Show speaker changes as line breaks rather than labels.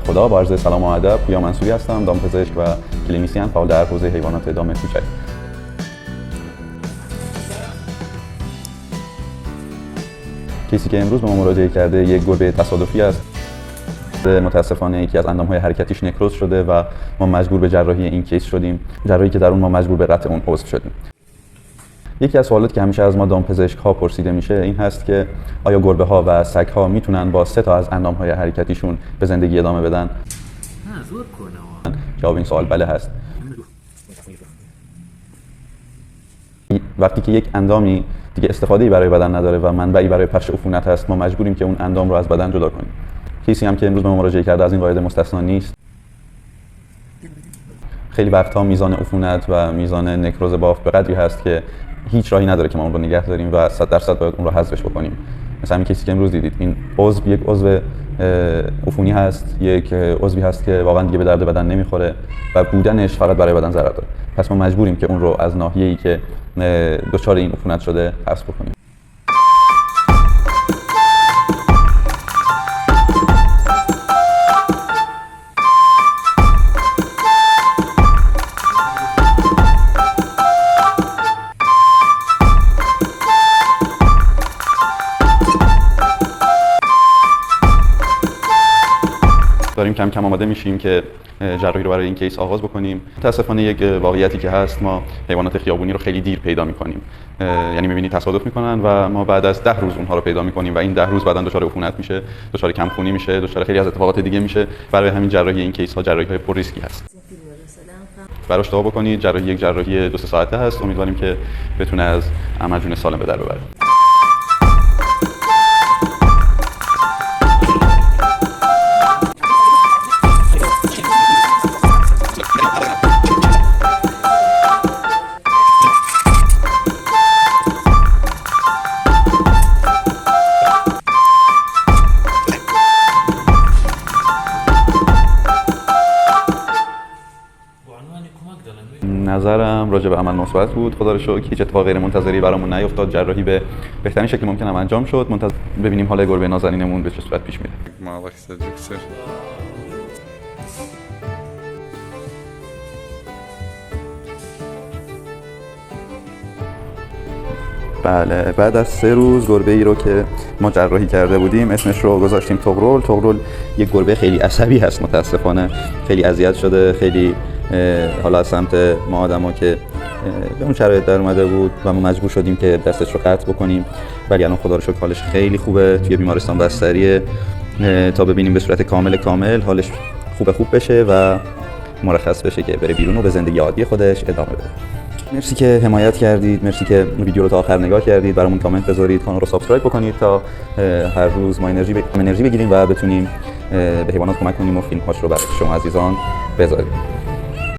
نام خدا. با عرض سلام و ادب، پویا منصوری هستم، دامپزشک و کلینیسین فعال در حوزه حیوانات دام کوچک. کسی که امروز به ما مراجعه کرده یک گربه تصادفی است. متاسفانه یکی از اندام‌های حرکتیش نکروز شده و ما مجبور به جراحی این کیس شدیم، جراحی که در اون ما مجبور به قطع اون عضو شدیم. یکی از سوالاتی که همیشه از ما دامپزشک‌ها پرسیده میشه این هست که آیا گربه‌ها و سگ‌ها میتونن با 3 تا از اندام‌های حرکتیشون به زندگی ادامه بدن؟ جواب این سوال بله هست. وقتی که یک اندامی دیگه استفاده‌ای برای بدن نداره و منبعی برای پخش عفونت هست، ما مجبوریم که اون اندام رو از بدن جدا کنیم. کسی هم که امروز به ما مراجعه کرده از این قاعده مستثنا نیست. خیلی وقت‌ها میزان عفونت و میزان نکروز بافت به قدری هست که هیچ راهی نداره که ما اون رو نگه داریم و 100% باید اون رو حذفش بکنیم. مثلا این کسی که امروز دیدید، این عضو یک عضو عفونی هست، یک عضوی هست که واقعا دیگه به درد بدن نمیخوره و بودنش فقط برای بدن ضرر داره. پس ما مجبوریم که اون رو از ناحیه‌ای که دچار این عفونت شده حذف بکنیم. داریم کم کم آماده میشیم که جراحی رو برای این کیس آغاز بکنیم. متاسفانه یک واقعیتی که هست، ما حیوانات خیابونی رو خیلی دیر پیدا میکنیم. یعنی میبینید تصادف میکنن و ما بعد از 10 روز اونها رو پیدا میکنیم و این 10 روز بعداً دچار عفونت میشه، دچار کمخونی میشه، دچار خیلی از اتفاقات دیگه میشه. برای همین جراحی این کیس ها جراحی های پر ریسکی هست. براش دعا بکنید. جراحی یک جراحی 2-3 ساعته هست. امیدواریم که بتونه از عمل جون سالم به در ببره. نظرم راجع به عمل مثبت بود. خدا رو شکر هیچ اتفاق غیر منتظری برامون نیفتاد. جراحی به بهترین شکل ممکن هم انجام شد. منتظر ببینیم حال گربه نازنینمون به چه صورت پیش میره. بله، بعد از 3 روز گربه ای رو که ما جراحی کرده بودیم اسمش رو گذاشتیم تغرل. تغرل یک گربه خیلی عصبی هست، متاسفانه خیلی اذیت شده، خیلی حالا از سمت ما آدما که به اون شرایط در اومده بود و ما مجبور شدیم که دستش رو قطع بکنیم. ولی الان خدا رو شکر حالش خیلی خوبه، توی بیمارستان بستریه تا ببینیم به صورت کامل حالش خوب بشه و مرخص بشه که بره بیرون و به زندگی عادی خودش ادامه بده. مرسی که حمایت کردید، مرسی که ویدیو رو تا آخر نگاه کردید. برامون کامنت بذارید، کانال رو سابسکرایب بکنید تا هر روز ما انرژی بگیریم و بتونیم به حیوانات کمک کنیم و فیلم‌هاش رو برای شما عزیزان بذاریم.